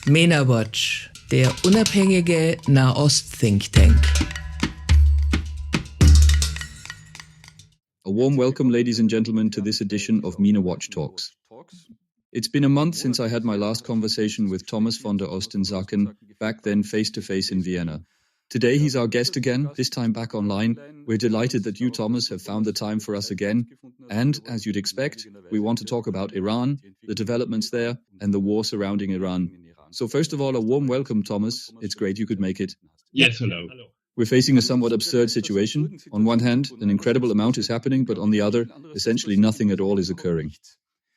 Mena-Watch, der unabhängige Nahost-Think Tank. A warm welcome, ladies and gentlemen, to this edition of Mena-Watch-Talks. It's been a month since I had my last conversation with Thomas von der Osten-Sacken, back then face-to-face in Vienna. Today he's our guest again, this time back online. We're delighted that you, Thomas, have found the time for us again. And, as you'd expect, we want to talk about Iran, the developments there, and the war surrounding Iran. So first of all, a warm welcome, Thomas. It's great you could make it. Yes, hello. We're facing a somewhat absurd situation. On one hand, an incredible amount is happening, but on the other, essentially nothing at all is occurring.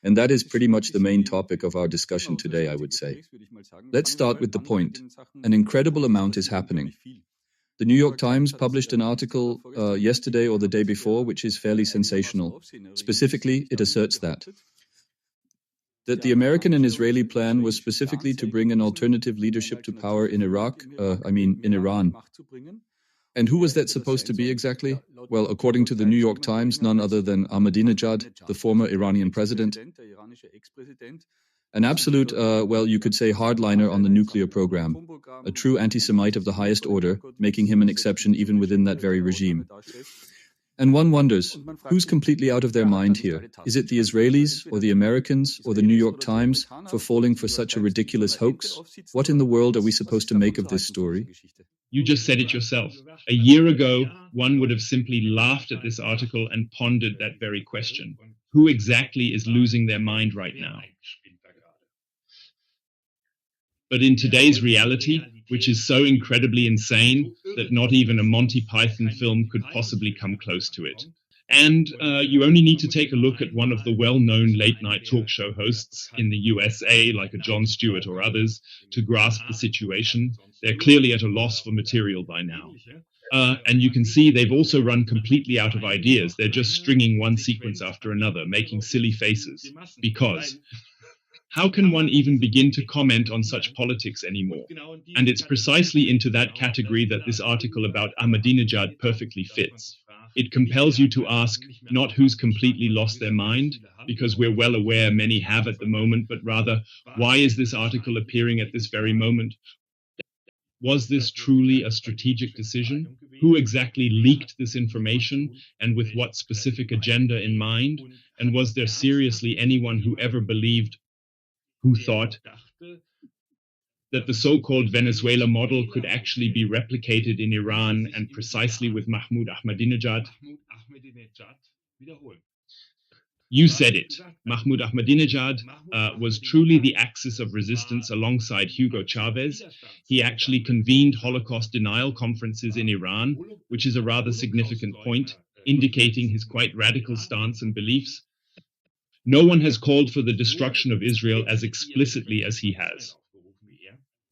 And that is pretty much the main topic of our discussion today, I would say. Let's start with the point. An incredible amount is happening. The New York Times published an article yesterday or the day before, which is fairly sensational. Specifically, it asserts that the American and Israeli plan was specifically to bring an alternative leadership to power in in Iran. And who was that supposed to be exactly? Well, according to the New York Times, none other than Ahmadinejad, the former Iranian president. An absolute, you could say hardliner on the nuclear program. A true anti-Semite of the highest order, making him an exception even within that very regime. And one wonders, who's completely out of their mind here? Is it the Israelis, or the Americans, or the New York Times, for falling for such a ridiculous hoax? What in the world are we supposed to make of this story? You just said it yourself. A year ago, one would have simply laughed at this article and pondered that very question. Who exactly is losing their mind right now? But in today's reality, which is so incredibly insane that not even a Monty Python film could possibly come close to it. And you only need to take a look at one of the well-known late-night talk show hosts in the USA, like a Jon Stewart or others, to grasp the situation. They're clearly at a loss for material by now. And you can see they've also run completely out of ideas. They're just stringing one sequence after another, making silly faces. Because how can one even begin to comment on such politics anymore? And it's precisely into that category that this article about Ahmadinejad perfectly fits. It compels you to ask not who's completely lost their mind, because we're well aware many have at the moment, but rather, why is this article appearing at this very moment? Was this truly a strategic decision? Who exactly leaked this information, and with what specific agenda in mind? And was there seriously anyone who ever believed, who thought, that the so-called Venezuela model could actually be replicated in Iran and precisely with Mahmoud Ahmadinejad? You said it. Mahmoud Ahmadinejad was truly the axis of resistance alongside Hugo Chavez. He actually convened Holocaust denial conferences in Iran, which is a rather significant point, indicating his quite radical stance and beliefs. No one has called for the destruction of Israel as explicitly as he has.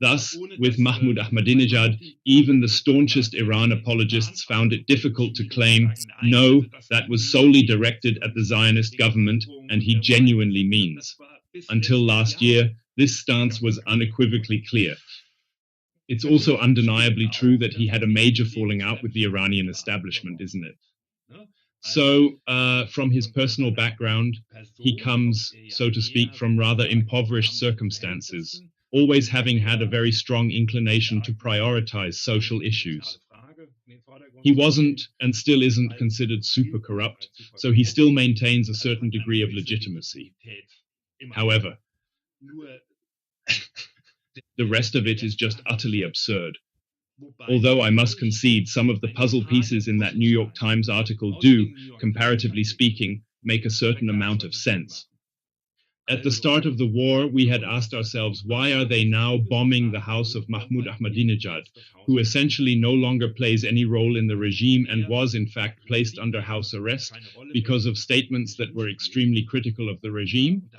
Thus, with Mahmoud Ahmadinejad, even the staunchest Iran apologists found it difficult to claim, no, that was solely directed at the Zionist government, and he genuinely means. Until last year, this stance was unequivocally clear. It's also undeniably true that he had a major falling out with the Iranian establishment, isn't it? So, from his personal background, he comes, so to speak, from rather impoverished circumstances, always having had a very strong inclination to prioritize social issues. He wasn't and still isn't considered super corrupt, so he still maintains a certain degree of legitimacy. However, the rest of it is just utterly absurd. Although I must concede some of the puzzle pieces in that New York Times article do, comparatively speaking, make a certain amount of sense. At the start of the war, we had asked ourselves, why are they now bombing the house of Mahmoud Ahmadinejad, who essentially no longer plays any role in the regime and was, in fact, placed under house arrest because of statements that were extremely critical of the regime?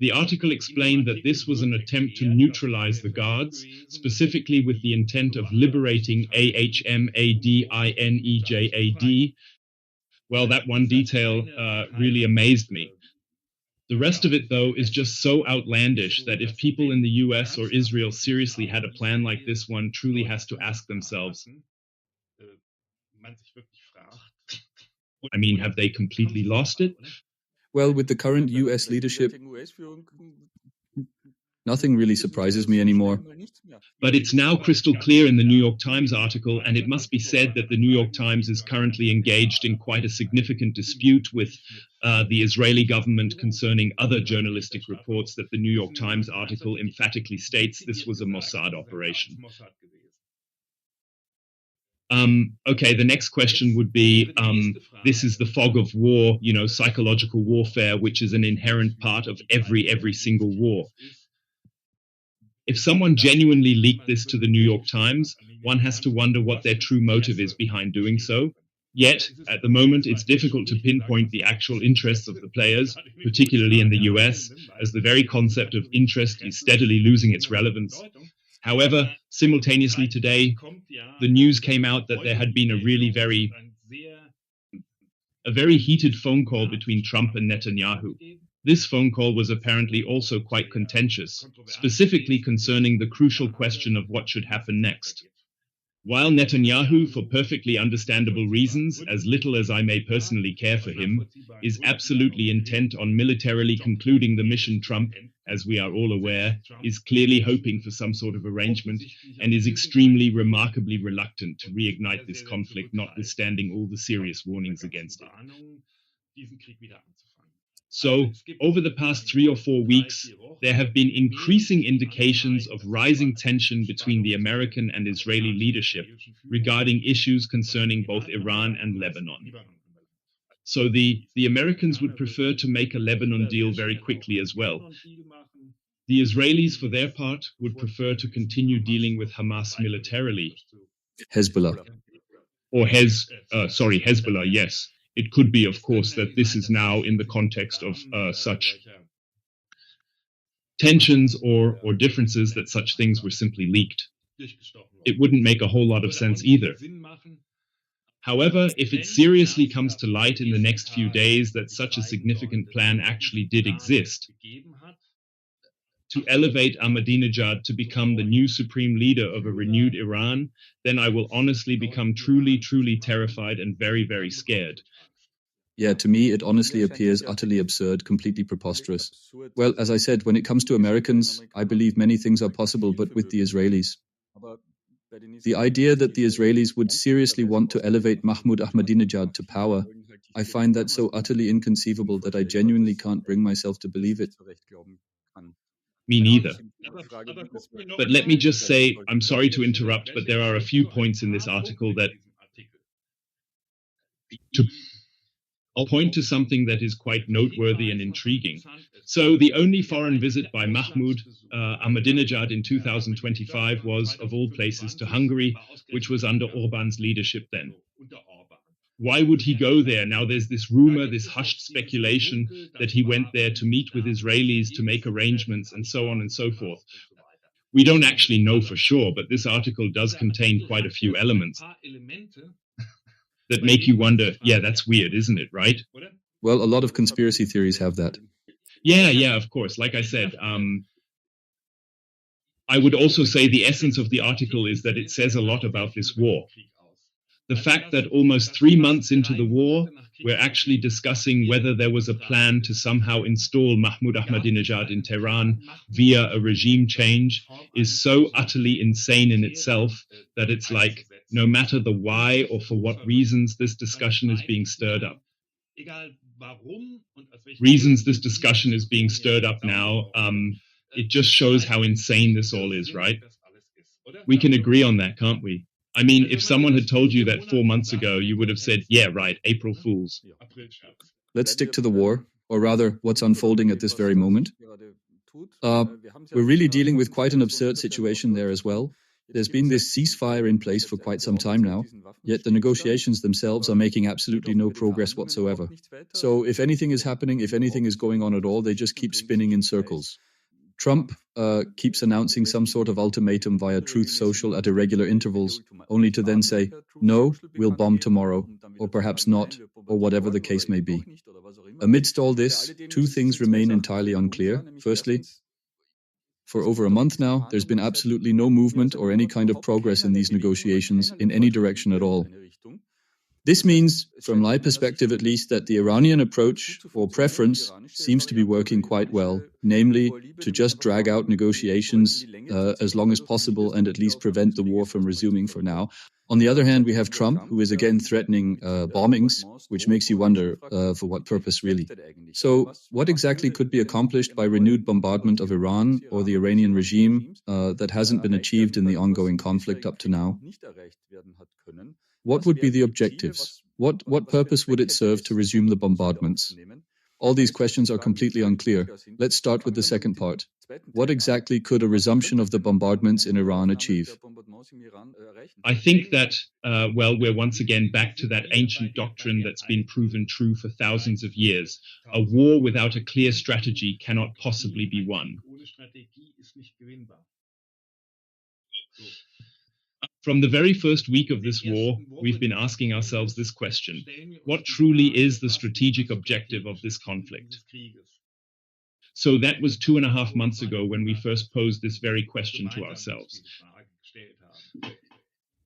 The article explained that this was an attempt to neutralize the guards, specifically with the intent of liberating Ahmadinejad. Well, that one detail really amazed me. The rest of it, though, is just so outlandish that if people in the US or Israel seriously had a plan like this, one truly has to ask themselves, I mean, have they completely lost it? Well, with the current US leadership, nothing really surprises me anymore. But it's now crystal clear in the New York Times article, and it must be said that the New York Times is currently engaged in quite a significant dispute with the Israeli government concerning other journalistic reports that the New York Times article emphatically states this was a Mossad operation. Okay, the next question would be, this is the fog of war, psychological warfare, which is an inherent part of every single war. If someone genuinely leaked this to the New York Times, one has to wonder what their true motive is behind doing so. Yet, at the moment, it's difficult to pinpoint the actual interests of the players, particularly in the US, as the very concept of interest is steadily losing its relevance. However, simultaneously today, the news came out that there had been a very heated phone call between Trump and Netanyahu. This phone call was apparently also quite contentious, specifically concerning the crucial question of what should happen next. While Netanyahu, for perfectly understandable reasons, as little as I may personally care for him, is absolutely intent on militarily concluding the mission, Trump, as we are all aware, is clearly hoping for some sort of arrangement and is extremely remarkably reluctant to reignite this conflict, notwithstanding all the serious warnings against it. So, over the past 3 or 4 weeks, there have been increasing indications of rising tension between the American and Israeli leadership regarding issues concerning both Iran and Lebanon. So the Americans would prefer to make a Lebanon deal very quickly as well. The Israelis, for their part, would prefer to continue dealing with Hamas militarily. Hezbollah. Or Hezbollah, yes. It could be, of course, that this is now in the context of such tensions or differences that such things were simply leaked. It wouldn't make a whole lot of sense either. However, if it seriously comes to light in the next few days that such a significant plan actually did exist, to elevate Ahmadinejad to become the new supreme leader of a renewed Iran, then I will honestly become truly terrified and very scared. Yeah, to me, it honestly appears utterly absurd, completely preposterous. Well, as I said, when it comes to Americans, I believe many things are possible, but with the Israelis. The idea that the Israelis would seriously want to elevate Mahmoud Ahmadinejad to power, I find that so utterly inconceivable that I genuinely can't bring myself to believe it. Me neither. But let me just say, I'm sorry to interrupt, but there are a few points in this article that I'll point to something that is quite noteworthy and intriguing. So the only foreign visit by Mahmoud Ahmadinejad in 2025 was, of all places, to Hungary, which was under Orban's leadership then. Why would he go there? Now there's this rumor, this hushed speculation that he went there to meet with Israelis, to make arrangements, and so on and so forth. We don't actually know for sure, but this article does contain quite a few elements that make you wonder, yeah, that's weird, isn't it, right? Well, a lot of conspiracy theories have that. Yeah, of course. Like I said, I would also say the essence of the article is that it says a lot about this war. The fact that almost 3 months into the war, we're actually discussing whether there was a plan to somehow install Mahmoud Ahmadinejad in Tehran via a regime change is so utterly insane in itself that it's like, no matter the why or for what reasons this discussion is being stirred up. Now, it just shows how insane this all is, right? We can agree on that, can't we? I mean, if someone had told you that 4 months ago, you would have said, yeah, right, April Fools. Let's stick to the war, or rather, what's unfolding at this very moment. We're really dealing with quite an absurd situation there as well. There's been this ceasefire in place for quite some time now, yet the negotiations themselves are making absolutely no progress whatsoever. So if anything is happening, if anything is going on at all, they just keep spinning in circles. Trump keeps announcing some sort of ultimatum via Truth Social at irregular intervals, only to then say, no, we'll bomb tomorrow, or perhaps not, or whatever the case may be. Amidst all this, two things remain entirely unclear. Firstly, for over a month now, there's been absolutely no movement or any kind of progress in these negotiations in any direction at all. This means, from my perspective at least, that the Iranian approach or preference seems to be working quite well, namely to just drag out negotiations as long as possible and at least prevent the war from resuming for now. On the other hand, we have Trump, who is again threatening bombings, which makes you wonder for what purpose really. So what exactly could be accomplished by renewed bombardment of Iran or the Iranian regime that hasn't been achieved in the ongoing conflict up to now? What would be the objectives? What purpose would it serve to resume the bombardments? All these questions are completely unclear. Let's start with the second part. What exactly could a resumption of the bombardments in Iran achieve? I think that, we're once again back to that ancient doctrine that's been proven true for thousands of years. A war without a clear strategy cannot possibly be won. From the very first week of this war, we've been asking ourselves this question: what truly is the strategic objective of this conflict? So that was 2.5 months ago when we first posed this very question to ourselves.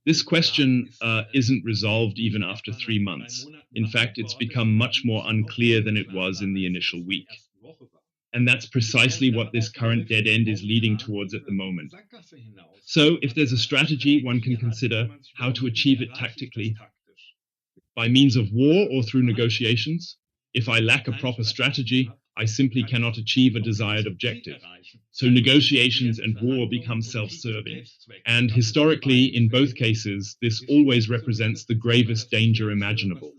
This question isn't resolved even after 3 months. In fact, it's become much more unclear than it was in the initial week. And that's precisely what this current dead end is leading towards at the moment. So if there's a strategy, one can consider how to achieve it tactically. By means of war or through negotiations? If I lack a proper strategy, I simply cannot achieve a desired objective. So negotiations and war become self-serving. And historically, in both cases, this always represents the gravest danger imaginable.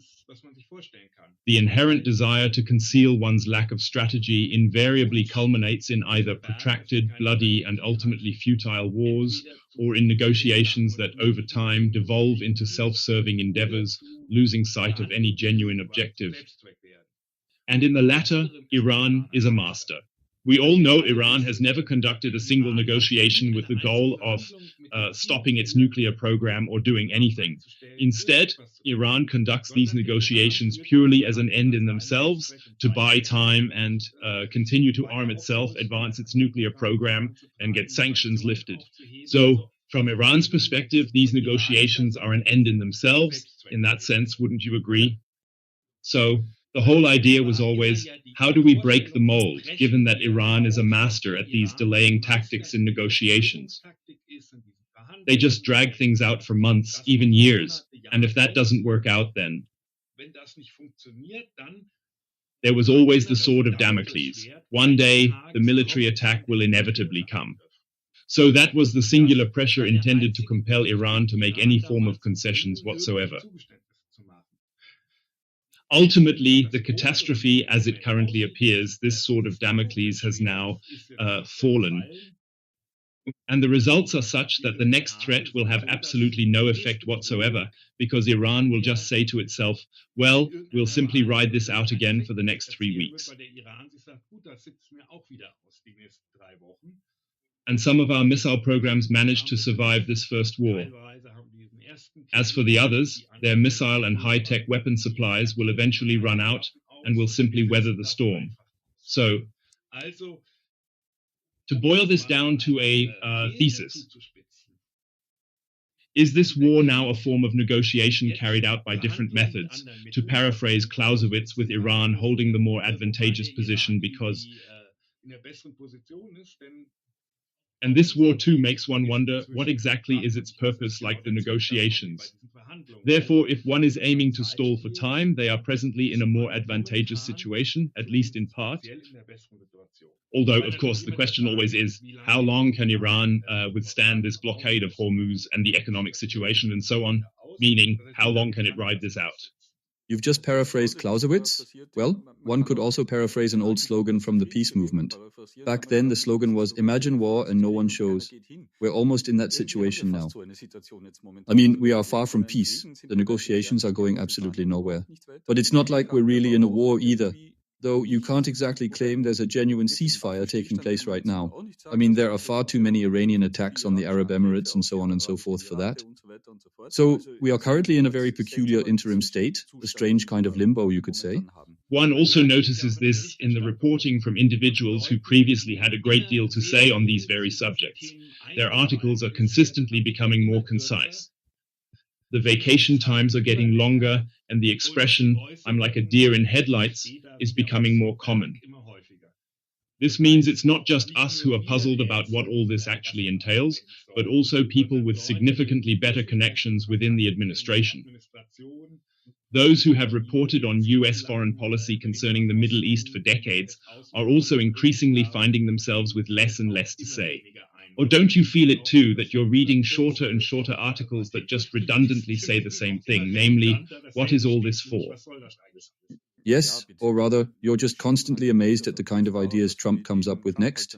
The inherent desire to conceal one's lack of strategy invariably culminates in either protracted, bloody, and ultimately futile wars, or in negotiations that over time devolve into self-serving endeavors, losing sight of any genuine objective. And in the latter, Iran is a master. We all know Iran has never conducted a single negotiation with the goal of stopping its nuclear program or doing anything. Instead, Iran conducts these negotiations purely as an end in themselves, to buy time and continue to arm itself, advance its nuclear program, and get sanctions lifted. So, from Iran's perspective, these negotiations are an end in themselves. In that sense, wouldn't you agree? So, the whole idea was always, how do we break the mold, given that Iran is a master at these delaying tactics in negotiations? They just drag things out for months, even years, and if that doesn't work out, then there was always the sword of Damocles. One day, the military attack will inevitably come. So that was the singular pressure intended to compel Iran to make any form of concessions whatsoever. Ultimately, the catastrophe as it currently appears, this sword of Damocles has now fallen. And the results are such that the next threat will have absolutely no effect whatsoever, because Iran will just say to itself, well, we'll simply ride this out again for the next 3 weeks. And some of our missile programs managed to survive this first war. As for the others, their missile and high-tech weapon supplies will eventually run out and will simply weather the storm. So, to boil this down to a thesis, is this war now a form of negotiation carried out by different methods? To paraphrase Clausewitz, with Iran holding the more advantageous position because... And this war too makes one wonder, what exactly is its purpose, like the negotiations? Therefore, if one is aiming to stall for time, they are presently in a more advantageous situation, at least in part. Although, of course, the question always is, how long can Iran withstand this blockade of Hormuz and the economic situation and so on? Meaning, how long can it ride this out? You've just paraphrased Clausewitz? Well, one could also paraphrase an old slogan from the peace movement. Back then, the slogan was, imagine war and no one shows. We're almost in that situation now. I mean, we are far from peace. The negotiations are going absolutely nowhere. But it's not like we're really in a war either. Though you can't exactly claim there's a genuine ceasefire taking place right now. I mean, there are far too many Iranian attacks on the Arab Emirates and so on and so forth for that. So we are currently in a very peculiar interim state, a strange kind of limbo, you could say. One also notices this in the reporting from individuals who previously had a great deal to say on these very subjects. Their articles are consistently becoming more concise. The vacation times are getting longer, and the expression, "I'm like a deer in headlights," is becoming more common. This means it's not just us who are puzzled about what all this actually entails, but also people with significantly better connections within the administration. Those who have reported on US foreign policy concerning the Middle East for decades are also increasingly finding themselves with less and less to say. Or don't you feel it too, that you're reading shorter and shorter articles that just redundantly say the same thing, namely, what is all this for? Yes, or rather, you're just constantly amazed at the kind of ideas Trump comes up with next.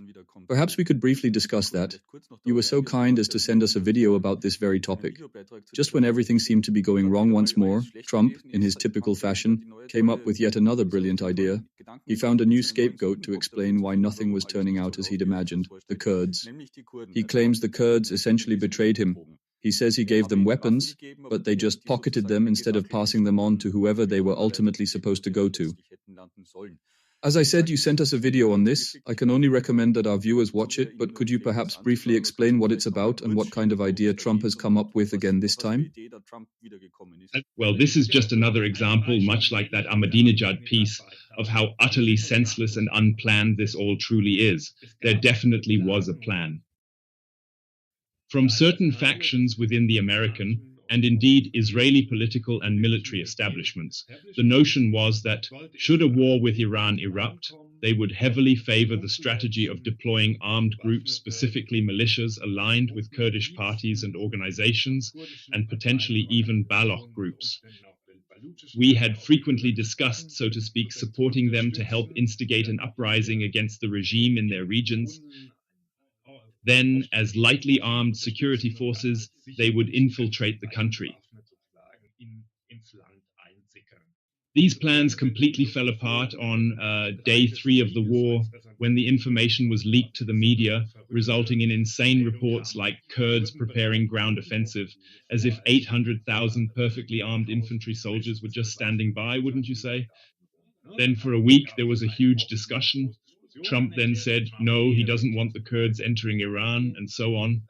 Perhaps we could briefly discuss that. You were so kind as to send us a video about this very topic. Just when everything seemed to be going wrong once more, Trump, in his typical fashion, came up with yet another brilliant idea. He found a new scapegoat to explain why nothing was turning out as he'd imagined, the Kurds. He claims the Kurds essentially betrayed him. He says he gave them weapons, but they just pocketed them instead of passing them on to whoever they were ultimately supposed to go to. As I said, you sent us a video on this. I can only recommend that our viewers watch it, but could you perhaps briefly explain what it's about and what kind of idea Trump has come up with again this time? Well, this is just another example, much like that Ahmadinejad piece, of how utterly senseless and unplanned this all truly is. There definitely was a plan. From certain factions within the American, and indeed Israeli political and military establishments, the notion was that, should a war with Iran erupt, they would heavily favor the strategy of deploying armed groups, specifically militias aligned with Kurdish parties and organizations, and potentially even Baloch groups. We had frequently discussed, so to speak, supporting them to help instigate an uprising against the regime in their regions. Then, as lightly armed security forces, they would infiltrate the country. These plans completely fell apart on day 3 of the war, when the information was leaked to the media, resulting in insane reports like Kurds preparing ground offensive, as if 800,000 perfectly armed infantry soldiers were just standing by, wouldn't you say? Then for a week there was a huge discussion. Trump then said, no, he doesn't want the Kurds entering Iran, and so on.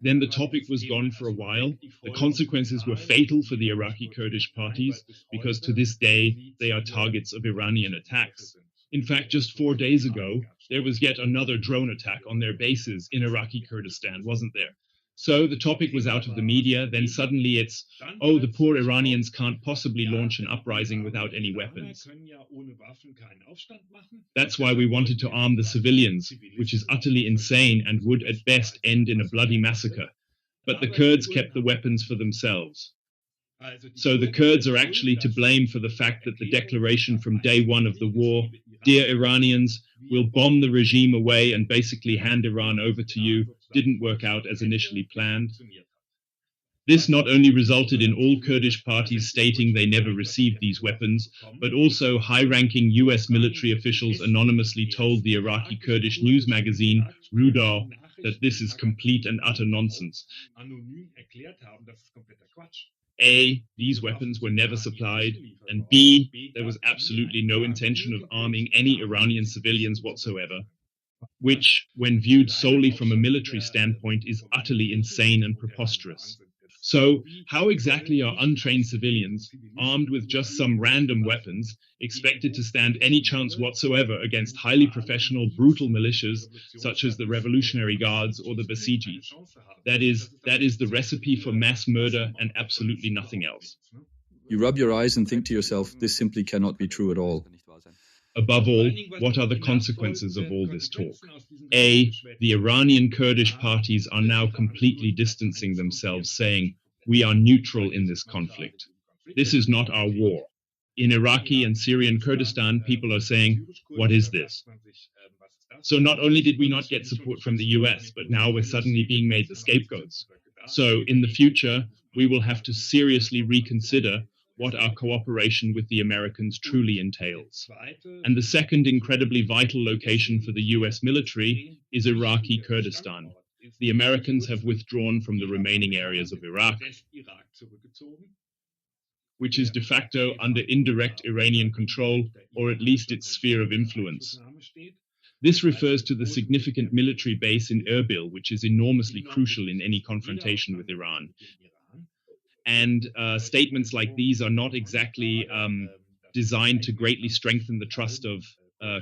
Then the topic was gone for a while. The consequences were fatal for the Iraqi Kurdish parties, because to this day they are targets of Iranian attacks. In fact, just 4 days ago, there was yet another drone attack on their bases in Iraqi Kurdistan, wasn't there? So the topic was out of the media. Then suddenly it's, oh, the poor Iranians can't possibly launch an uprising without any weapons. That's why we wanted to arm the civilians, which is utterly insane and would at best end in a bloody massacre. But the Kurds kept the weapons for themselves. So the Kurds are actually to blame for the fact that the declaration from day 1 of the war, dear Iranians, we'll bomb the regime away and basically hand Iran over to you, didn't work out as initially planned. This not only resulted in all Kurdish parties stating they never received these weapons, but also high-ranking US military officials anonymously told the Iraqi Kurdish news magazine, Rudar, that this is complete and utter nonsense. A, these weapons were never supplied, and B, there was absolutely no intention of arming any Iranian civilians whatsoever, which, when viewed solely from a military standpoint, is utterly insane and preposterous. So, how exactly are untrained civilians, armed with just some random weapons, expected to stand any chance whatsoever against highly professional, brutal militias, such as the Revolutionary Guards or the Basijis? That is the recipe for mass murder and absolutely nothing else. You rub your eyes and think to yourself, this simply cannot be true at all. Above all, what are the consequences of all this talk? A, the Iranian Kurdish parties are now completely distancing themselves, saying, we are neutral in this conflict. This is not our war. In Iraqi and Syrian Kurdistan, people are saying, what is this? So not only did we not get support from the US, but now we're suddenly being made the scapegoats. So in the future, we will have to seriously reconsider what our cooperation with the Americans truly entails. And the second incredibly vital location for the US military is Iraqi Kurdistan. The Americans have withdrawn from the remaining areas of Iraq, which is de facto under indirect Iranian control, or at least its sphere of influence. This refers to the significant military base in Erbil, which is enormously crucial in any confrontation with Iran. And statements like these are not exactly designed to greatly strengthen the trust of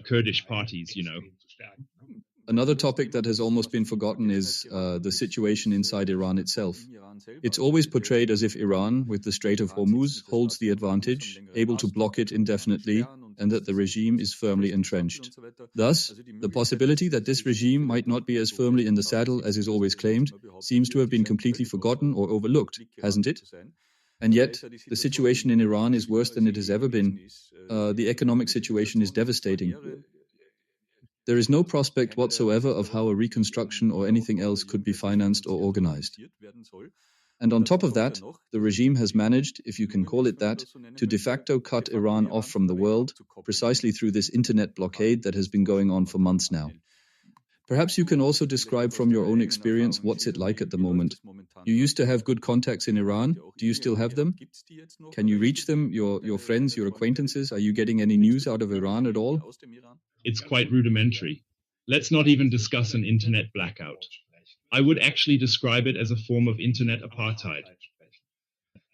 Kurdish parties, you know. Another topic that has almost been forgotten is the situation inside Iran itself. It's always portrayed as if Iran, with the Strait of Hormuz, holds the advantage, able to block it indefinitely, and that the regime is firmly entrenched. Thus, the possibility that this regime might not be as firmly in the saddle as is always claimed seems to have been completely forgotten or overlooked, hasn't it? And yet, the situation in Iran is worse than it has ever been. The economic situation is devastating. There is no prospect whatsoever of how a reconstruction or anything else could be financed or organized. And on top of that, the regime has managed, if you can call it that, to de facto cut Iran off from the world, precisely through this internet blockade that has been going on for months now. Perhaps you can also describe from your own experience what's it like at the moment. You used to have good contacts in Iran. Do you still have them? Can you reach them, your friends, your acquaintances? Are you getting any news out of Iran at all? It's quite rudimentary. Let's not even discuss an internet blackout. I would actually describe it as a form of internet apartheid.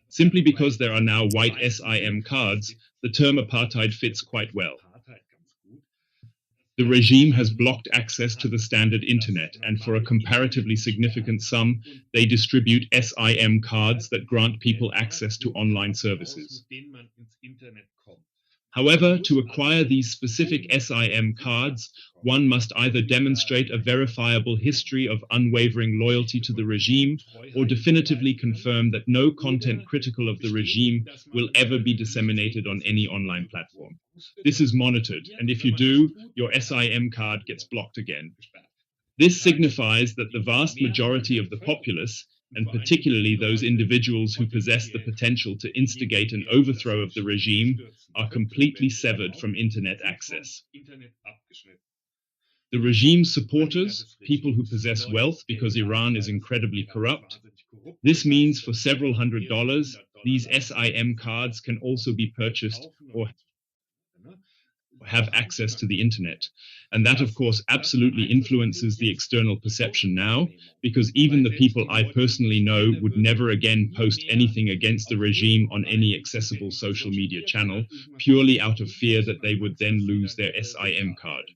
Simply because there are now white SIM cards, the term apartheid fits quite well. The regime has blocked access to the standard internet, and for a comparatively significant sum, they distribute SIM cards that grant people access to online services. However, to acquire these specific SIM cards, one must either demonstrate a verifiable history of unwavering loyalty to the regime or definitively confirm that no content critical of the regime will ever be disseminated on any online platform. This is monitored, and if you do, your SIM card gets blocked again. This signifies that the vast majority of the populace, and particularly those individuals who possess the potential to instigate an overthrow of the regime, are completely severed from internet access. The regime's supporters, people who possess wealth because Iran is incredibly corrupt, this means for several $100s, these SIM cards can also be purchased or have access to the internet. And that, of course, absolutely influences the external perception now, because even the people I personally know would never again post anything against the regime on any accessible social media channel, purely out of fear that they would then lose their SIM card.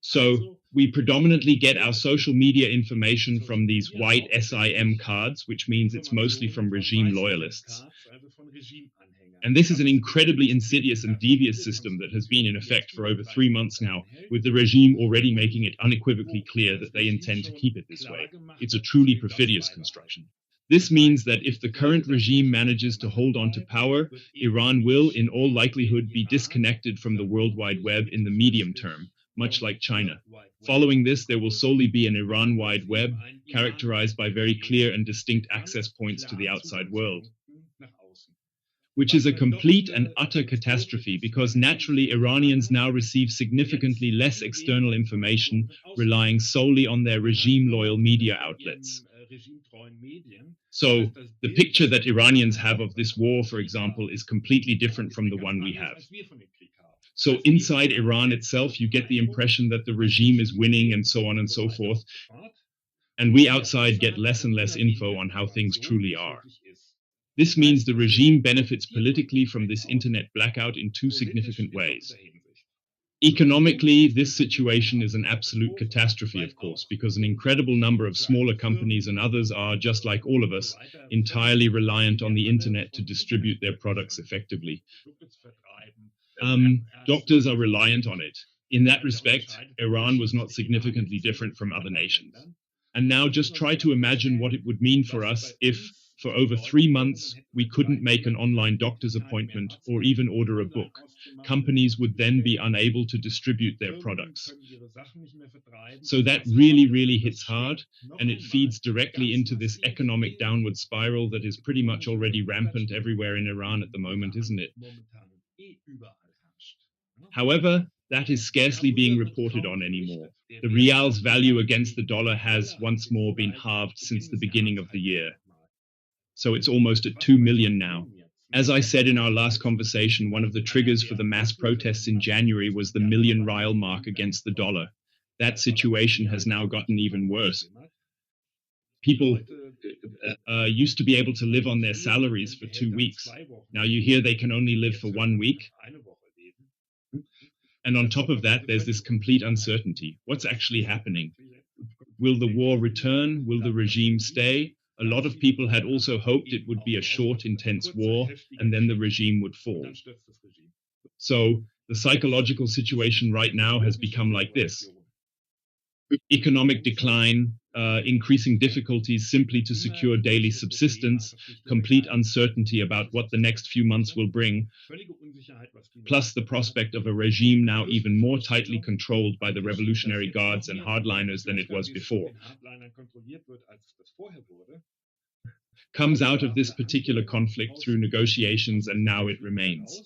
So we predominantly get our social media information from these white SIM cards, which means it's mostly from regime loyalists. And this is an incredibly insidious and devious system that has been in effect for over 3 months now, with the regime already making it unequivocally clear that they intend to keep it this way. It's a truly perfidious construction. This means that if the current regime manages to hold on to power, Iran will, in all likelihood, be disconnected from the World Wide Web in the medium term, much like China. Following this, there will solely be an Iran-wide web, characterized by very clear and distinct access points to the outside world, which is a complete and utter catastrophe because naturally Iranians now receive significantly less external information, relying solely on their regime-loyal media outlets. So the picture that Iranians have of this war, for example, is completely different from the one we have. So inside Iran itself, you get the impression that the regime is winning and so on and so forth. And we outside get less and less info on how things truly are. This means the regime benefits politically from this internet blackout in 2 significant ways. Economically, this situation is an absolute catastrophe, of course, because an incredible number of smaller companies and others are, just like all of us, entirely reliant on the internet to distribute their products effectively. Doctors are reliant on it. In that respect, Iran was not significantly different from other nations. And now just try to imagine what it would mean for us if, for over 3 months, we couldn't make an online doctor's appointment or even order a book. Companies would then be unable to distribute their products. So that really hits hard, and it feeds directly into this economic downward spiral that is pretty much already rampant everywhere in Iran at the moment, isn't it? However, that is scarcely being reported on anymore. The rial's value against the dollar has once more been halved since the beginning of the year. So it's almost at 2 million now. As I said in our last conversation, one of the triggers for the mass protests in January was the 1 million rial mark against the dollar. That situation has now gotten even worse. People used to be able to live on their salaries for 2 weeks. Now you hear they can only live for 1 week. And on top of that, there's this complete uncertainty. What's actually happening? Will the war return? Will the regime stay? A lot of people had also hoped it would be a short, intense war, and then the regime would fall. So the psychological situation right now has become like this. Economic decline, increasing difficulties simply to secure daily subsistence, complete uncertainty about what the next few months will bring, plus the prospect of a regime now even more tightly controlled by the Revolutionary Guards and hardliners than it was before, comes out of this particular conflict through negotiations, and now it remains.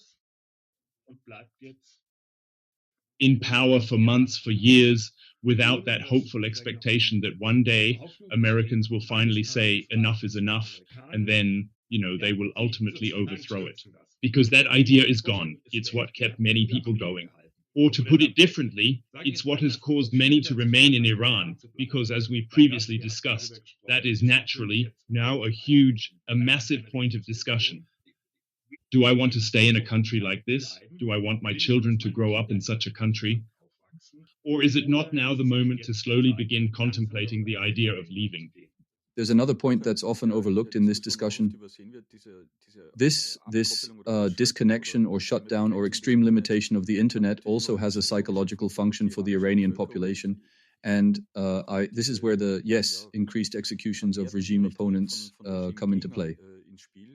In power for months, for years, without that hopeful expectation that one day Americans will finally say enough is enough, and then, they will ultimately overthrow it. Because that idea is gone. It's what kept many people going. Or to put it differently, it's what has caused many to remain in Iran, because as we previously discussed, that is naturally now a massive point of discussion. Do I want to stay in a country like this? Do I want my children to grow up in such a country? Or is it not now the moment to slowly begin contemplating the idea of leaving? There's another point that's often overlooked in this discussion. This disconnection or shutdown or extreme limitation of the internet also has a psychological function for the Iranian population. And this is where the increased executions of regime opponents come into play.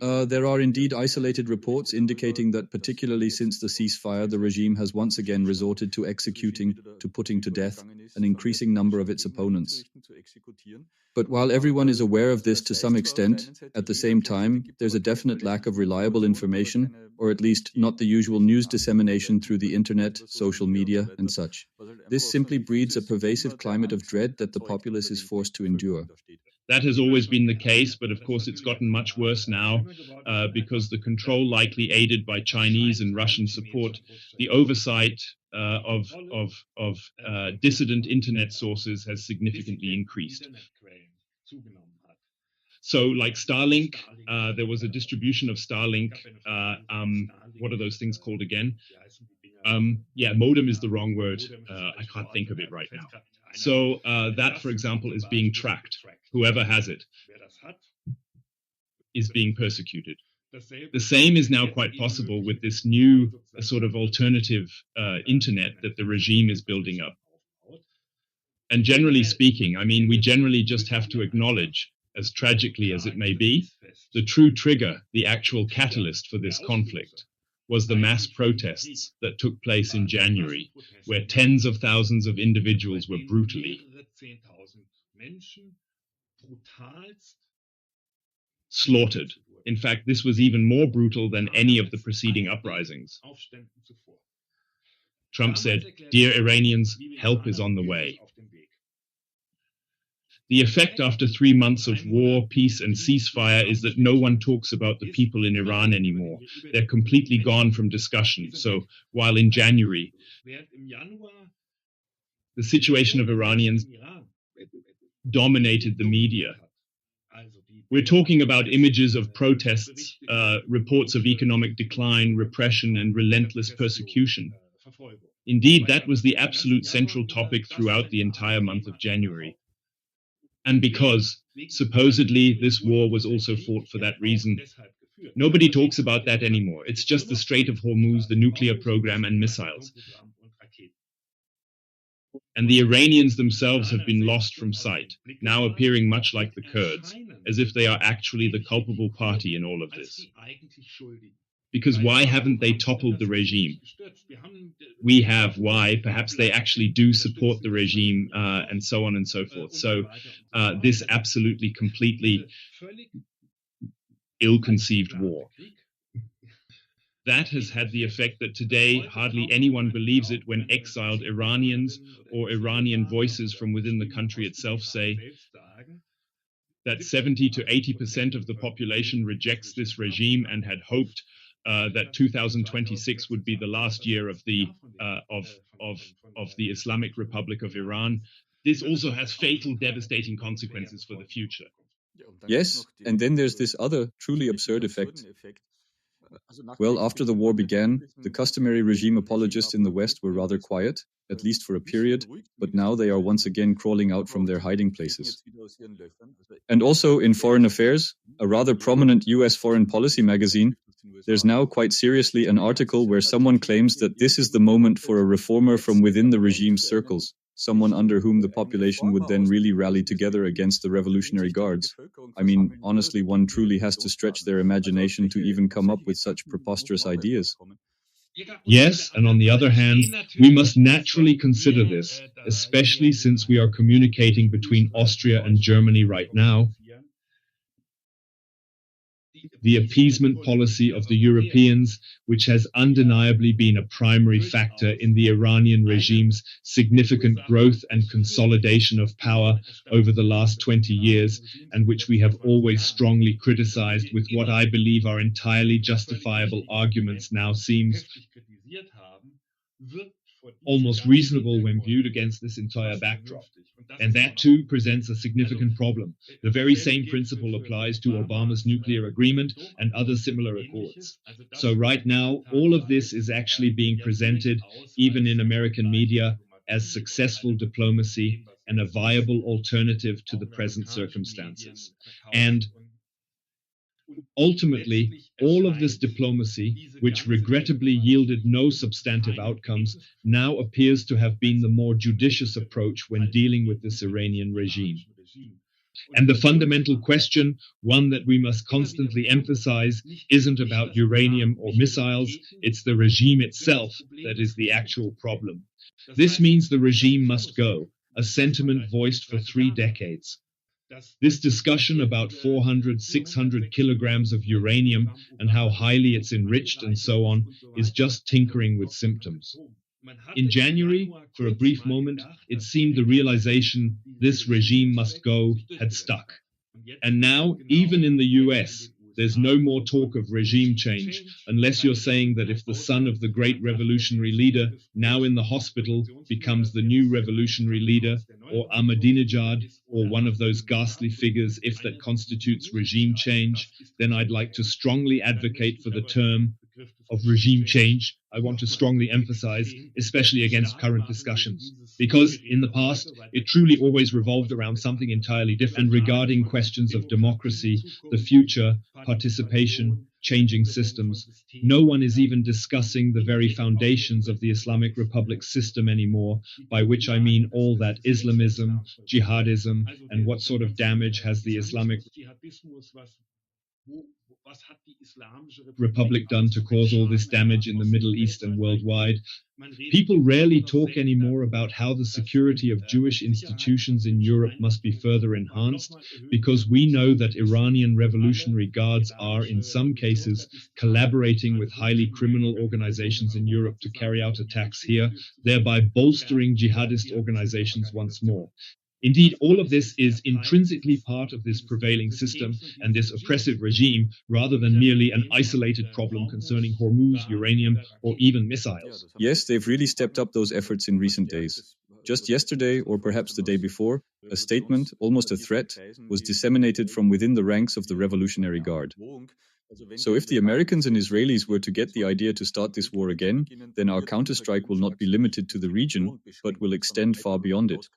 There are indeed isolated reports indicating that particularly since the ceasefire, the regime has once again resorted to putting to death an increasing number of its opponents. But while everyone is aware of this to some extent, at the same time, there's a definite lack of reliable information, or at least not the usual news dissemination through the internet, social media, and such. This simply breeds a pervasive climate of dread that the populace is forced to endure. That has always been the case, but of course it's gotten much worse now because the control, likely aided by Chinese and Russian support, the oversight of dissident internet sources has significantly increased. So like Starlink, there was a distribution of Starlink. What are those things called again? Modem is the wrong word. I can't think of it right now. So that, for example, is being tracked. Whoever has it is being persecuted. The same is now quite possible with this new sort of alternative internet that the regime is building up. And generally speaking, we generally just have to acknowledge, as tragically as it may be, the true trigger, the actual catalyst for this conflict was the mass protests that took place in January, where tens of thousands of individuals were brutally slaughtered. In fact, this was even more brutal than any of the preceding uprisings. Trump said, "Dear Iranians, help is on the way." The effect after 3 months of war, peace, and ceasefire is that no one talks about the people in Iran anymore. They're completely gone from discussion. So while in January, the situation of Iranians dominated the media, we're talking about images of protests, reports of economic decline, repression, and relentless persecution. Indeed, that was the absolute central topic throughout the entire month of January. And because, supposedly, this war was also fought for that reason, nobody talks about that anymore. It's just the Strait of Hormuz, the nuclear program, and missiles. And the Iranians themselves have been lost from sight, now appearing much like the Kurds, as if they are actually the culpable party in all of this. Because why haven't they toppled the regime? We have. Why? Perhaps they actually do support the regime, and so on and so forth. So this absolutely, completely ill-conceived war. That has had the effect that today hardly anyone believes it when exiled Iranians or Iranian voices from within the country itself say that 70 to 80% of the population rejects this regime and had hoped that 2026 would be the last year of the Islamic Republic of Iran. this also has fatal, devastating consequences for the future. Yes, and then there's this other, truly absurd effect. Well, after the war began, the customary regime apologists in the West were rather quiet, at least for a period, but now they are once again crawling out from their hiding places. And also in Foreign Affairs, a rather prominent US foreign policy magazine, there's now quite seriously an article where someone claims that this is the moment for a reformer from within the regime's circles, someone under whom the population would then really rally together against the Revolutionary Guards. I mean, honestly, one truly has to stretch their imagination to even come up with such preposterous ideas. Yes, and on the other hand, we must naturally consider this, especially since we are communicating between Austria and Germany right now. The appeasement policy of the Europeans, which has undeniably been a primary factor in the Iranian regime's significant growth and consolidation of power over the last 20 years, and which we have always strongly criticized with what I believe are entirely justifiable arguments, now seems almost reasonable when viewed against this entire backdrop. And that too presents a significant problem. The very same principle applies to Obama's nuclear agreement and other similar accords. So right now, all of this is actually being presented, even in American media, as successful diplomacy and a viable alternative to the present circumstances. And ultimately, all of this diplomacy, which regrettably yielded no substantive outcomes, now appears to have been the more judicious approach when dealing with this Iranian regime. And the fundamental question, one that we must constantly emphasize, isn't about uranium or missiles, it's the regime itself that is the actual problem. This means the regime must go, a sentiment voiced for 3 decades. This discussion about 400, 600 kilograms of uranium and how highly it's enriched and so on is just tinkering with symptoms. In January, for a brief moment, it seemed the realization this regime must go had stuck. And now, even in the US, there's no more talk of regime change, unless you're saying that if the son of the great revolutionary leader, now in the hospital, becomes the new revolutionary leader, or Ahmadinejad, or one of those ghastly figures, if that constitutes regime change, then I'd like to strongly advocate for the term of regime change. I want to strongly emphasize, especially against current discussions, because in the past, it truly always revolved around something entirely different regarding questions of democracy, the future, participation, changing systems. No one is even discussing the very foundations of the Islamic Republic system anymore, by which I mean all that Islamism, jihadism, and what sort of damage has the Islamic Republic done to cause all this damage in the Middle East and worldwide. People rarely talk anymore about how the security of Jewish institutions in Europe must be further enhanced, because we know that Iranian Revolutionary Guards are, in some cases, collaborating with highly criminal organizations in Europe to carry out attacks here, thereby bolstering jihadist organizations once more. Indeed, all of this is intrinsically part of this prevailing system and this oppressive regime, rather than merely an isolated problem concerning Hormuz, uranium, or even missiles. Yes, they've really stepped up those efforts in recent days. Just yesterday, or perhaps the day before, a statement, almost a threat, was disseminated from within the ranks of the Revolutionary Guard. So if the Americans and Israelis were to get the idea to start this war again, then our counterstrike will not be limited to the region, but will extend far beyond it.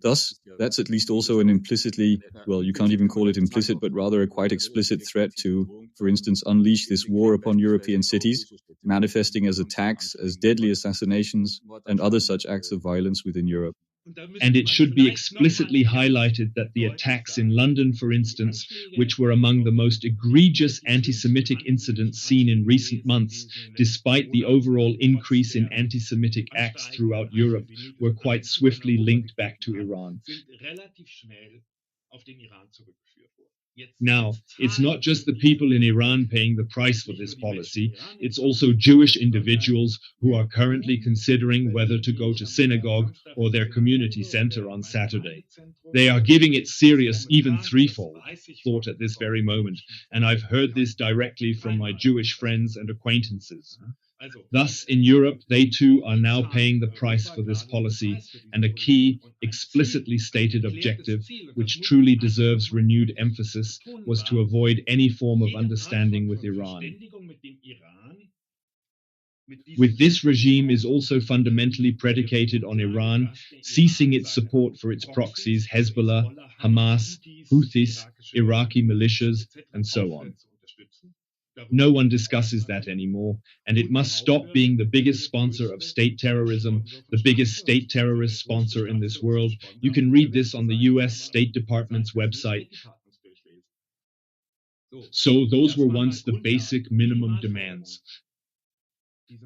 Thus, that's at least also an implicitly, well, you can't even call it implicit, but rather a quite explicit threat to, for instance, unleash this war upon European cities, manifesting as attacks, as deadly assassinations, and other such acts of violence within Europe. And it should be explicitly highlighted that the attacks in London, for instance, which were among the most egregious anti-Semitic incidents seen in recent months, despite the overall increase in anti-Semitic acts throughout Europe, were quite swiftly linked back to Iran. Now, it's not just the people in Iran paying the price for this policy, it's also Jewish individuals who are currently considering whether to go to synagogue or their community center on Saturday. They are giving it serious, even threefold, thought at this very moment, and I've heard this directly from my Jewish friends and acquaintances. Thus, in Europe, they too are now paying the price for this policy, and a key, explicitly stated objective, which truly deserves renewed emphasis, was to avoid any form of understanding with Iran. With this regime is also fundamentally predicated on Iran ceasing its support for its proxies Hezbollah, Hamas, Houthis, Iraqi militias, and so on. No one discusses that anymore, and it must stop being the biggest sponsor of state terrorism, the biggest state terrorist sponsor in this world. You can read this on the US State Department's website. So those were once the basic minimum demands.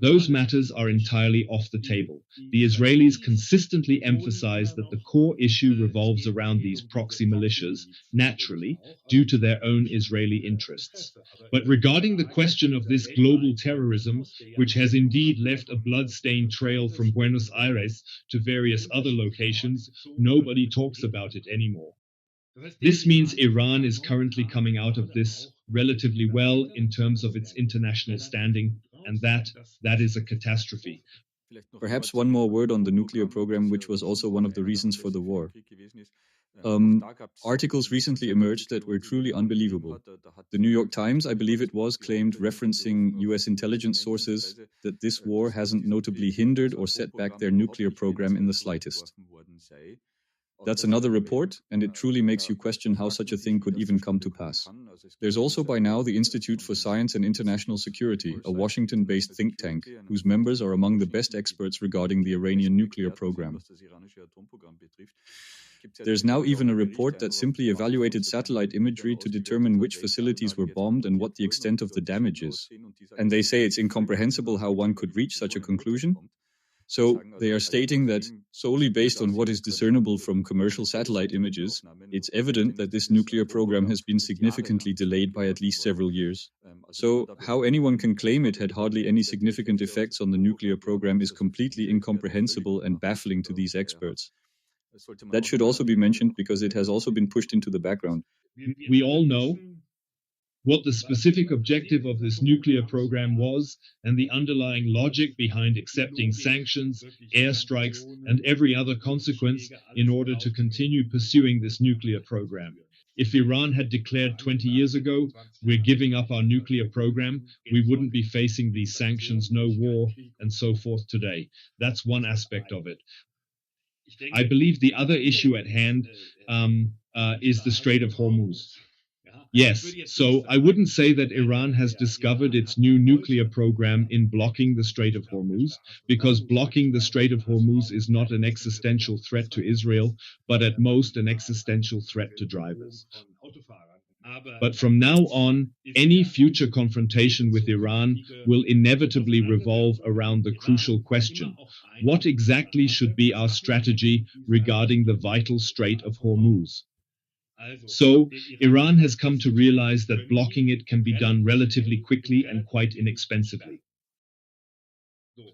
Those matters are entirely off the table. The Israelis consistently emphasize that the core issue revolves around these proxy militias, naturally, due to their own Israeli interests. But regarding the question of this global terrorism, which has indeed left a blood-stained trail from Buenos Aires to various other locations, nobody talks about it anymore. This means Iran is currently coming out of this relatively well in terms of its international standing, and that is a catastrophe. Perhaps one more word on the nuclear program, which was also one of the reasons for the war. Articles recently emerged that were truly unbelievable. The New York Times, I believe it was, claimed, referencing US intelligence sources, that this war hasn't notably hindered or set back their nuclear program in the slightest. That's another report, and it truly makes you question how such a thing could even come to pass. There's also by now the Institute for Science and International Security, a Washington-based think tank, whose members are among the best experts regarding the Iranian nuclear program. There's now even a report that simply evaluated satellite imagery to determine which facilities were bombed and what the extent of the damage is. And they say it's incomprehensible how one could reach such a conclusion. So they are stating that, solely based on what is discernible from commercial satellite images, it's evident that this nuclear program has been significantly delayed by at least several years. So how anyone can claim it had hardly any significant effects on the nuclear program is completely incomprehensible and baffling to these experts. That should also be mentioned because it has also been pushed into the background. We all know what the specific objective of this nuclear program was and the underlying logic behind accepting sanctions, airstrikes, and every other consequence in order to continue pursuing this nuclear program. If Iran had declared 20 years ago, we're giving up our nuclear program, we wouldn't be facing these sanctions, no war, and so forth today. That's one aspect of it. I believe the other issue at hand is the Strait of Hormuz. Yes, so I wouldn't say that Iran has discovered its new nuclear program in blocking the Strait of Hormuz, because blocking the Strait of Hormuz is not an existential threat to Israel, but at most an existential threat to drivers. But from now on, any future confrontation with Iran will inevitably revolve around the crucial question: what exactly should be our strategy regarding the vital Strait of Hormuz? So, Iran has come to realize that blocking it can be done relatively quickly and quite inexpensively.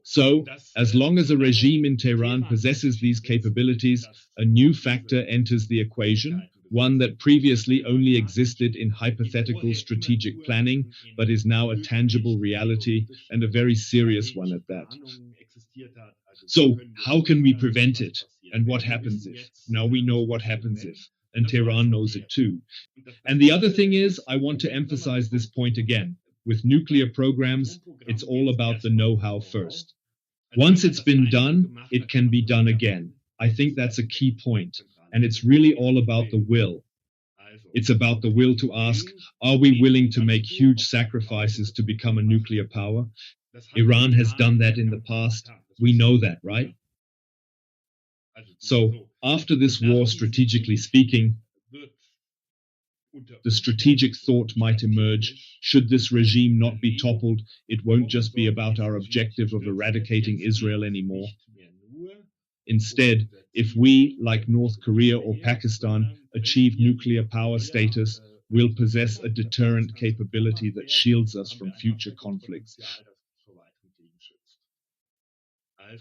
So, as long as a regime in Tehran possesses these capabilities, a new factor enters the equation, one that previously only existed in hypothetical strategic planning, but is now a tangible reality, and a very serious one at that. So, how can we prevent it? And what happens if? Now we know what happens if. And Tehran knows it too. And the other thing is, I want to emphasize this point again. With nuclear programs, it's all about the know-how first. Once it's been done, it can be done again. I think that's a key point. And it's really all about the will. It's about the will to ask, are we willing to make huge sacrifices to become a nuclear power? Iran has done that in the past. We know that, right? So, after this war, strategically speaking, the strategic thought might emerge: should this regime not be toppled, it won't just be about our objective of eradicating Israel anymore. Instead, if we, like North Korea or Pakistan, achieve nuclear power status, we'll possess a deterrent capability that shields us from future conflicts.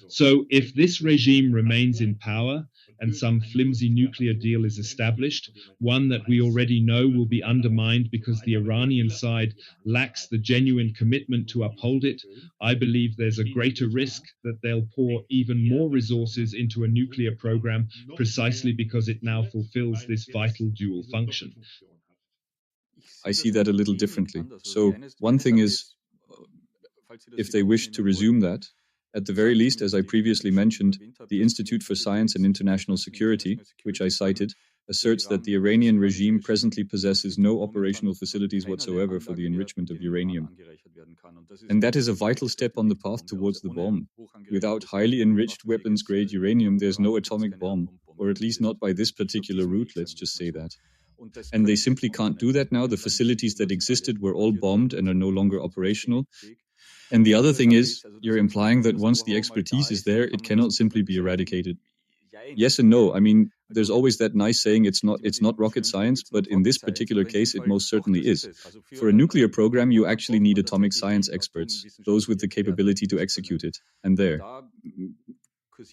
So if this regime remains in power and some flimsy nuclear deal is established, one that we already know will be undermined because the Iranian side lacks the genuine commitment to uphold it, I believe there's a greater risk that they'll pour even more resources into a nuclear program precisely because it now fulfills this vital dual function. I see that a little differently. So one thing is, if they wish to resume that, at the very least, as I previously mentioned, the Institute for Science and International Security, which I cited, asserts that the Iranian regime presently possesses no operational facilities whatsoever for the enrichment of uranium. And that is a vital step on the path towards the bomb. Without highly enriched weapons-grade uranium, there's no atomic bomb, or at least not by this particular route, let's just say that. And they simply can't do that now. The facilities that existed were all bombed and are no longer operational. And the other thing is, you're implying that once the expertise is there, it cannot simply be eradicated. Yes and no. I mean, there's always that nice saying, it's not rocket science, but in this particular case, it most certainly is. For a nuclear program, you actually need atomic science experts, those with the capability to execute it. And there.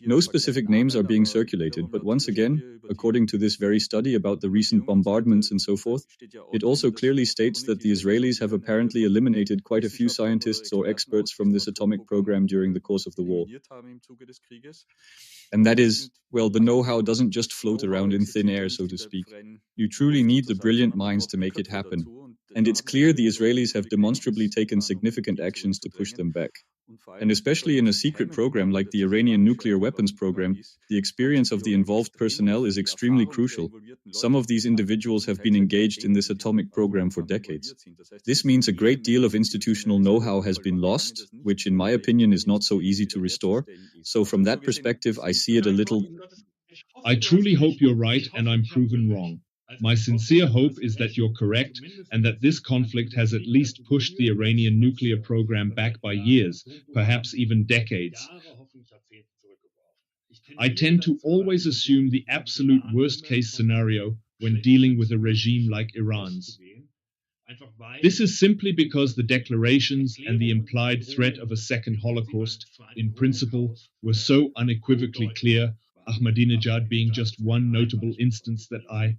No specific names are being circulated, but once again, according to this very study about the recent bombardments and so forth, it also clearly states that the Israelis have apparently eliminated quite a few scientists or experts from this atomic program during the course of the war. And that is, well, the know-how doesn't just float around in thin air, so to speak. You truly need the brilliant minds to make it happen. And it's clear the Israelis have demonstrably taken significant actions to push them back. And especially in a secret program like the Iranian nuclear weapons program, the experience of the involved personnel is extremely crucial. Some of these individuals have been engaged in this atomic program for decades. This means a great deal of institutional know-how has been lost, which in my opinion is not so easy to restore. So from that perspective, I see it a little... I truly hope you're right and I'm proven wrong. My sincere hope is that you're correct and that this conflict has at least pushed the Iranian nuclear program back by years, perhaps even decades. I tend to always assume the absolute worst-case scenario when dealing with a regime like Iran's. This is simply because the declarations and the implied threat of a second Holocaust, in principle, were so unequivocally clear, Ahmadinejad being just one notable instance that I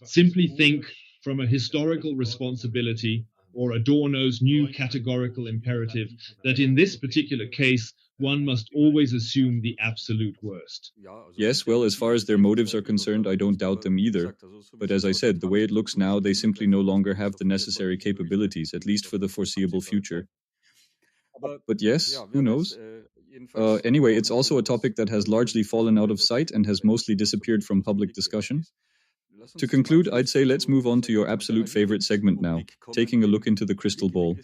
simply think from a historical responsibility or Adorno's new categorical imperative that in this particular case, one must always assume the absolute worst. Yes, well, as far as their motives are concerned, I don't doubt them either. But as I said, the way it looks now, they simply no longer have the necessary capabilities, at least for the foreseeable future. But yes, who knows? Anyway, it's also a topic that has largely fallen out of sight and has mostly disappeared from public discussion. To conclude, I'd say let's move on to your absolute favorite segment now, taking a look into the crystal ball.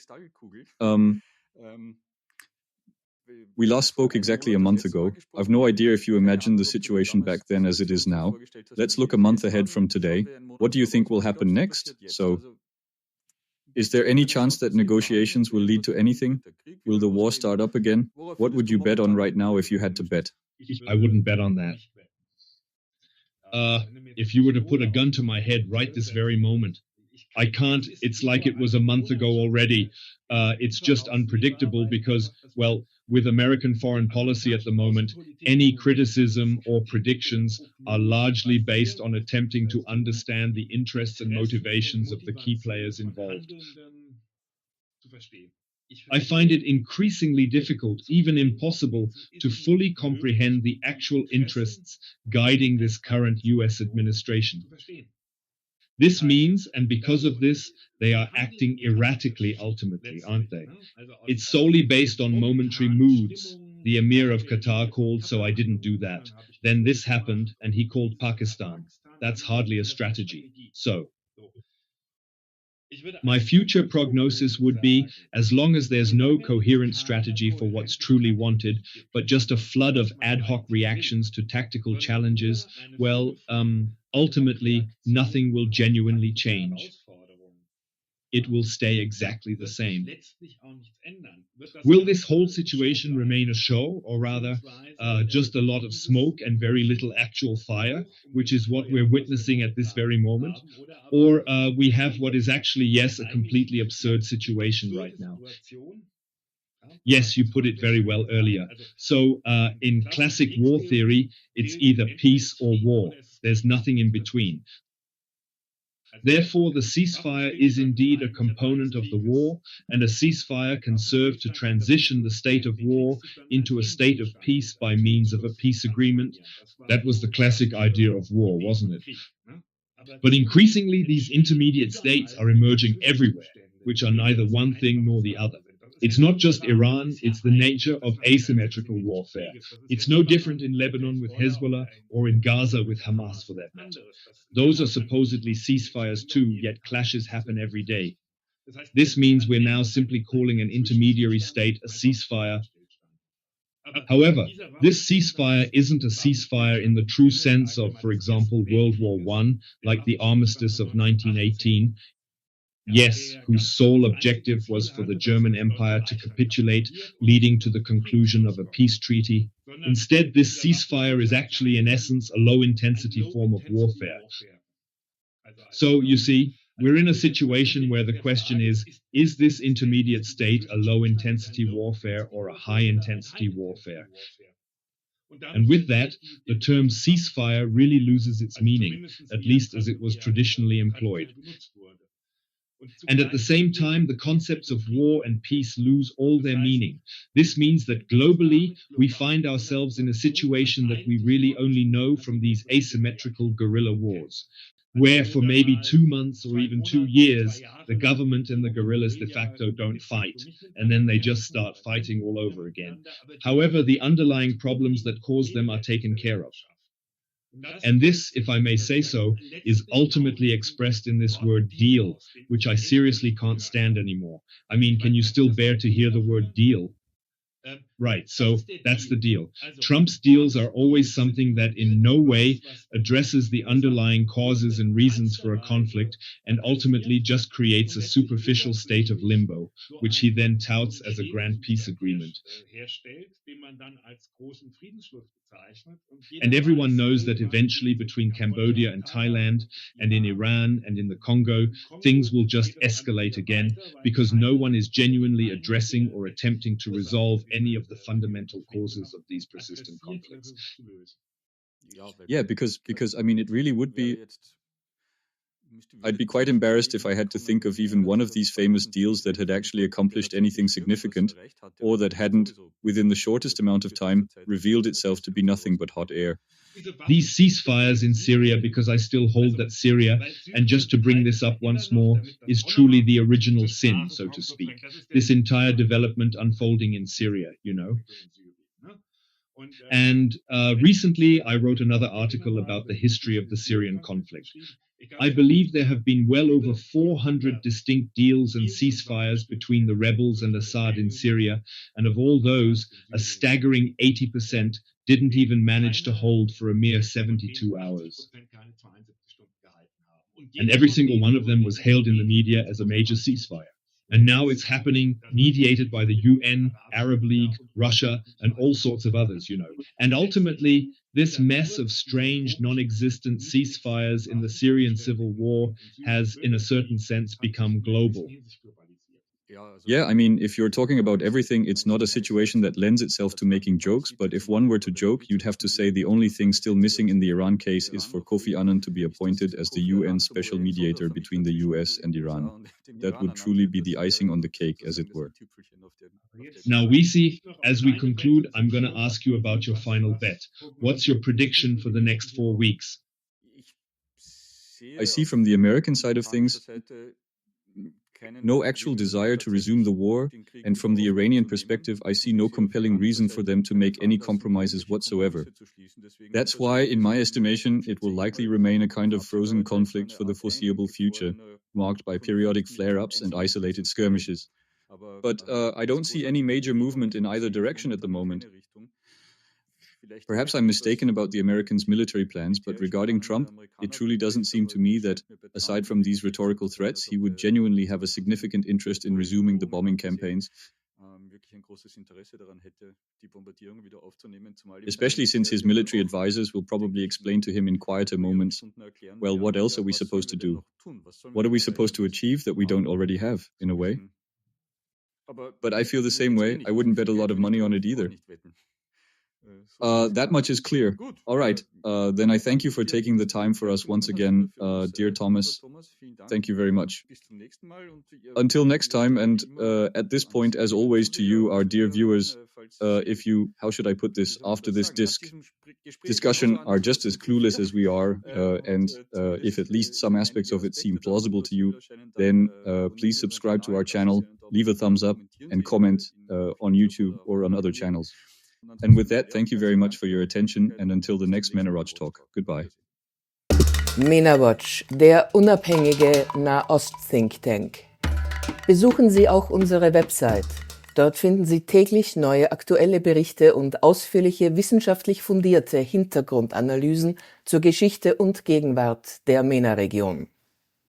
We last spoke exactly a month ago. I've no idea if you imagined the situation back then as it is now. Let's look a month ahead from today. What do you think will happen next? So, is there any chance that negotiations will lead to anything? Will the war start up again? What would you bet on right now if you had to bet? I wouldn't bet on that. If you were to put a gun to my head right this very moment, I can't. It's like it was a month ago already. It's just unpredictable because, well, with American foreign policy at the moment, any criticism or predictions are largely based on attempting to understand the interests and motivations of the key players involved. I find it increasingly difficult, even impossible, to fully comprehend the actual interests guiding this current US administration. This means, and because of this, they are acting erratically ultimately, aren't they? It's solely based on momentary moods. The Emir of Qatar called, so I didn't do that. Then this happened, and he called Pakistan. That's hardly a strategy. So, my future prognosis would be, as long as there's no coherent strategy for what's truly wanted, but just a flood of ad hoc reactions to tactical challenges, well, ultimately, nothing will genuinely change. It will stay exactly the same. Will this whole situation remain a show, or rather, just a lot of smoke and very little actual fire, which is what we're witnessing at this very moment? Or we have what is actually, yes, a completely absurd situation right now. Yes, you put it very well earlier. So in classic war theory, it's either peace or war. There's nothing in between. Therefore, the ceasefire is indeed a component of the war, and a ceasefire can serve to transition the state of war into a state of peace by means of a peace agreement. That was the classic idea of war, wasn't it? But increasingly, these intermediate states are emerging everywhere, which are neither one thing nor the other. It's not just Iran, it's the nature of asymmetrical warfare. It's no different in Lebanon with Hezbollah or in Gaza with Hamas, for that matter. Those are supposedly ceasefires too, yet clashes happen every day. This means we're now simply calling an intermediary state a ceasefire. However, this ceasefire isn't a ceasefire in the true sense of, for example, World War I, like the armistice of 1918. Yes, whose sole objective was for the German Empire to capitulate, leading to the conclusion of a peace treaty. Instead, this ceasefire is actually, in essence, a low-intensity form of warfare. So, you see, we're in a situation where the question is this intermediate state a low-intensity warfare or a high-intensity warfare? And with that, the term ceasefire really loses its meaning, at least as it was traditionally employed. And at the same time, the concepts of war and peace lose all their meaning. This means that globally, we find ourselves in a situation that we really only know from these asymmetrical guerrilla wars, where for maybe 2 months or even 2 years, the government and the guerrillas de facto don't fight, and then they just start fighting all over again. However, the underlying problems that cause them are taken care of. And this, if I may say so, is ultimately expressed in this word deal, which I seriously can't stand anymore. I mean, can you still bear to hear the word deal? Right, so that's the deal. Trump's deals are always something that in no way addresses the underlying causes and reasons for a conflict and ultimately just creates a superficial state of limbo, which he then touts as a grand peace agreement. And everyone knows that eventually between Cambodia and Thailand, and in Iran and in the Congo, things will just escalate again because no one is genuinely addressing or attempting to resolve any of the fundamental causes of these persistent conflicts. Yeah, because I mean, it really would be. I'd be quite embarrassed if I had to think of even one of these famous deals that had actually accomplished anything significant, or that hadn't, within the shortest amount of time, revealed itself to be nothing but hot air. These ceasefires in Syria, because I still hold that Syria, and just to bring this up once more, is truly the original sin, so to speak. This entire development unfolding in Syria, you know. And recently I wrote another article about the history of the Syrian conflict. I believe there have been well over 400 distinct deals and ceasefires between the rebels and Assad in Syria, and of all those, a staggering 80% didn't even manage to hold for a mere 72 hours. And every single one of them was hailed in the media as a major ceasefire. And now it's happening, mediated by the UN, Arab League, Russia, and all sorts of others, you know. And ultimately, this mess of strange, non-existent ceasefires in the Syrian civil war has, in a certain sense, become global. Yeah, I mean, if you're talking about everything, it's not a situation that lends itself to making jokes, but if one were to joke, you'd have to say the only thing still missing in the Iran case is for Kofi Annan to be appointed as the UN special mediator between the US and Iran. That would truly be the icing on the cake, as it were. Now, Wisi, as we conclude, I'm going to ask you about your final bet. What's your prediction for the next 4 weeks? I see from the American side of things no actual desire to resume the war, and from the Iranian perspective, I see no compelling reason for them to make any compromises whatsoever. That's why, in my estimation, it will likely remain a kind of frozen conflict for the foreseeable future, marked by periodic flare-ups and isolated skirmishes. But I don't see any major movement in either direction at the moment. Perhaps I'm mistaken about the Americans' military plans, but regarding Trump, it truly doesn't seem to me that, aside from these rhetorical threats, he would genuinely have a significant interest in resuming the bombing campaigns, especially since his military advisors will probably explain to him in quieter moments, well, what else are we supposed to do? What are we supposed to achieve that we don't already have, in a way? But I feel the same way. I wouldn't bet a lot of money on it either. That much is clear. All right. Then I thank you for taking the time for us once again, dear Thomas. Thank you very much. Until next time, and at this point, as always, to you, our dear viewers, if you, how should I put this, after this discussion are just as clueless as we are, and if at least some aspects of it seem plausible to you, then please subscribe to our channel, leave a thumbs up, and comment on YouTube or on other channels. And with that, thank you very much for your attention, and until the next Mena-Watch-Talk. Goodbye. Mena-Watch, der unabhängige Nahost-Think Tank. Besuchen Sie auch unsere Website. Dort finden Sie täglich neue aktuelle Berichte und ausführliche wissenschaftlich fundierte Hintergrundanalysen zur Geschichte und Gegenwart der MENA-Region.